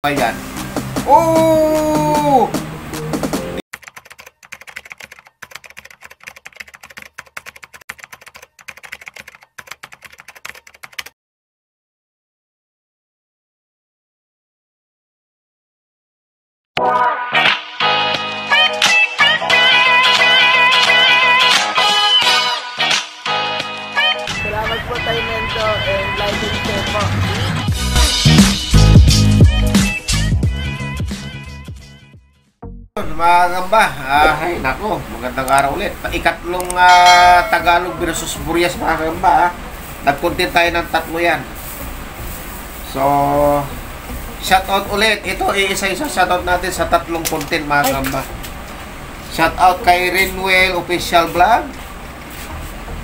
Ayan. Oh! Salamat po tayo Mento and like and share po. Mga gamba, ay nako, magandang araw ulit. Ikatlong Tagalog versus Burias mga gamba. Nag-content tayo ng tatlo yan. So, shoutout ulit. Ito, isa-isa shoutout natin sa tatlong content mga gamba. Shoutout kay Renwell Official Vlog,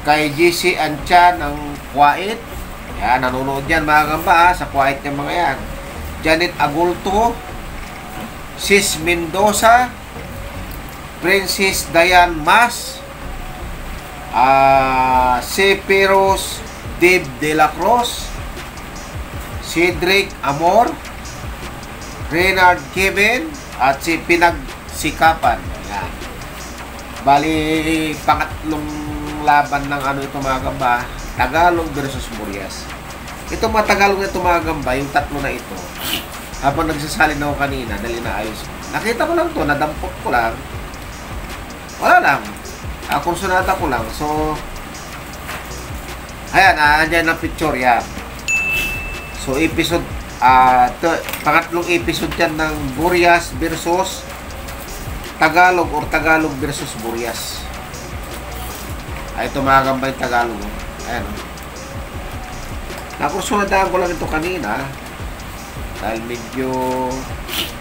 kay GC Ancha ng Kuwait. Yan, nanonood yan mga gamba sa Kuwait yung mga yan. Janet Agulto, Sis Mendoza, Princess Diane Mas, Seperos Dave De La Cruz, Cedric Amor, Renard Kevin, at si Pinagsikapan. Yan. Bali, pangatlong laban ng ano ito mga gamba, Tagalog versus Burias. Ito mga Tagalog na ito mga gamba, yung tatlo na ito. Habang nagsasalin ako kanina, dali na ayos. Nakita ko lang to, nadampot ko lang. Wala lang. Kursunata ko lang. So, ayan, andyan ang picture yan. So, episode, pangatlong episode yan ng Burias versus Tagalog or Tagalog versus Burias. Ito mga gambay Tagalog. Ayan. Nakursunadaan ko lang ito kanina. Dahil medyo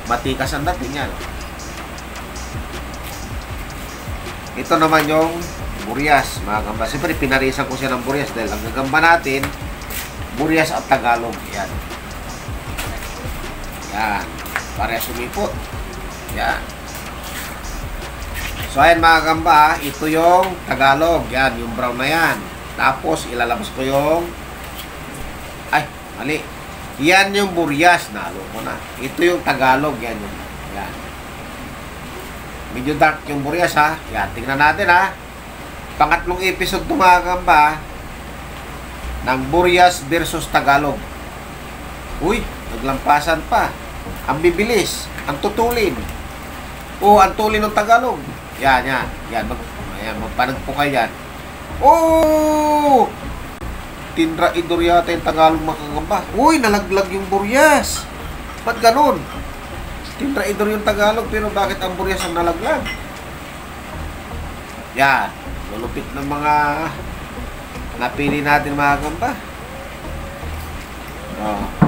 matikas ang dating yan. Ito naman yung Burias, mga gamba. Siyempre, pinarisan ko siya ng Burias dahil ang gagamba natin, Burias at Tagalog. Yan. Yan. Para sumipot. Yan. So, ayan mga gamba, ito yung Tagalog. Yan, yung brown na yan. Tapos, ilalabas ko yung... Ay, mali. Yan yung Burias. Nalo ko na. Ito yung Tagalog. Yan yung... Yan. Medyo dark yung Burias ha. Yan, tingnan natin ha. Pangatlong episode ito mga gamba ng Burias versus Tagalog. Uy, naglampasan pa. Ang bibilis. Ang tutulin. O, ang tulin ng Tagalog. Yan, yan. Yan, magpanag po kayo yan. Oh! Tinraidor yata yung Tagalog mga kagamba. Uy, nalaglag yung Burias. Ba't ganun? Tinraidor yung Tagalog, pero bakit ang Burias ang nalaglag? Yan. Lulupit ng mga napili natin mga kagamba.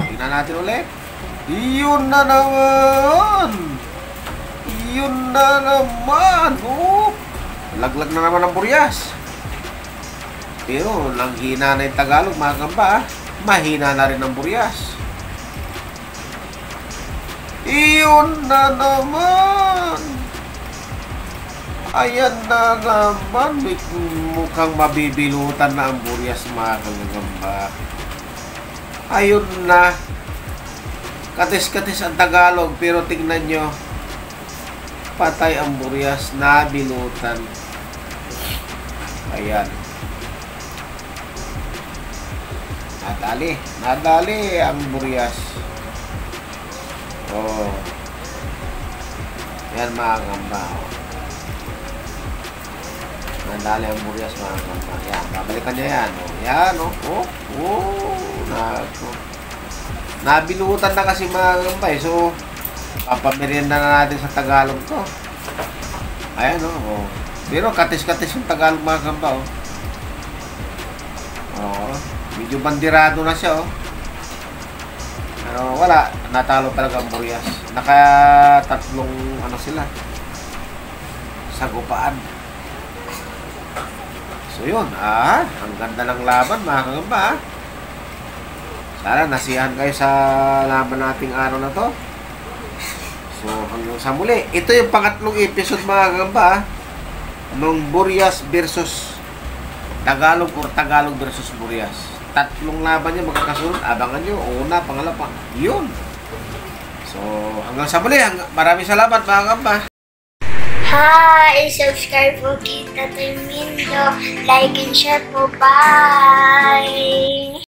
Tingnan natin ulit. Iyon na naman! Iyon na naman! Oh! Laglag na naman ang Burias. Pero, langhina na yung Tagalog mga kagamba. Mahina na rin ang Burias. Iyon na naman. Ayan na naman. Mukhang mabibilutan na ang Burias mga kagamba. Ayun na. Katis-katis ang Tagalog. Pero tingnan nyo. Patay ang Burias. Nabilutan. Ayan. Nadali. Nadali ang Burias. Oh. Yan mga gamba. Nadali ang Burias mga gamba. Yan. Babalikan niya yan. Oh. Yan. Oh. Oh. Oh. Nako. Nabilutan na kasi mga gamba eh. So, papamerienda na natin sa Tagalog to. Ayan oh. Oh. Pero katis-katis yung Tagalog mga gamba oh. Oh. Medyo bandirado na siya oh. Pero wala, natalo talaga ang Burias. Naka-tatlong ano sila. Sagupaan. So yun, ang ganda ng laban mga kagamba. Sana nasiyahan kayo sa laban nating araw na to. So hanggang sa muli. Ito yung pangatlong episode mga kagamba nung Burias versus Tagalog or Tagalog versus Burias. Tatlong laban niya magkakasunod. Abangan nyo. Una, pangalawa. Yun. So, hanggang sa muli. Maraming salamat mga kamba. Hi! Subscribe po kita Mindo. Like and share po. Bye!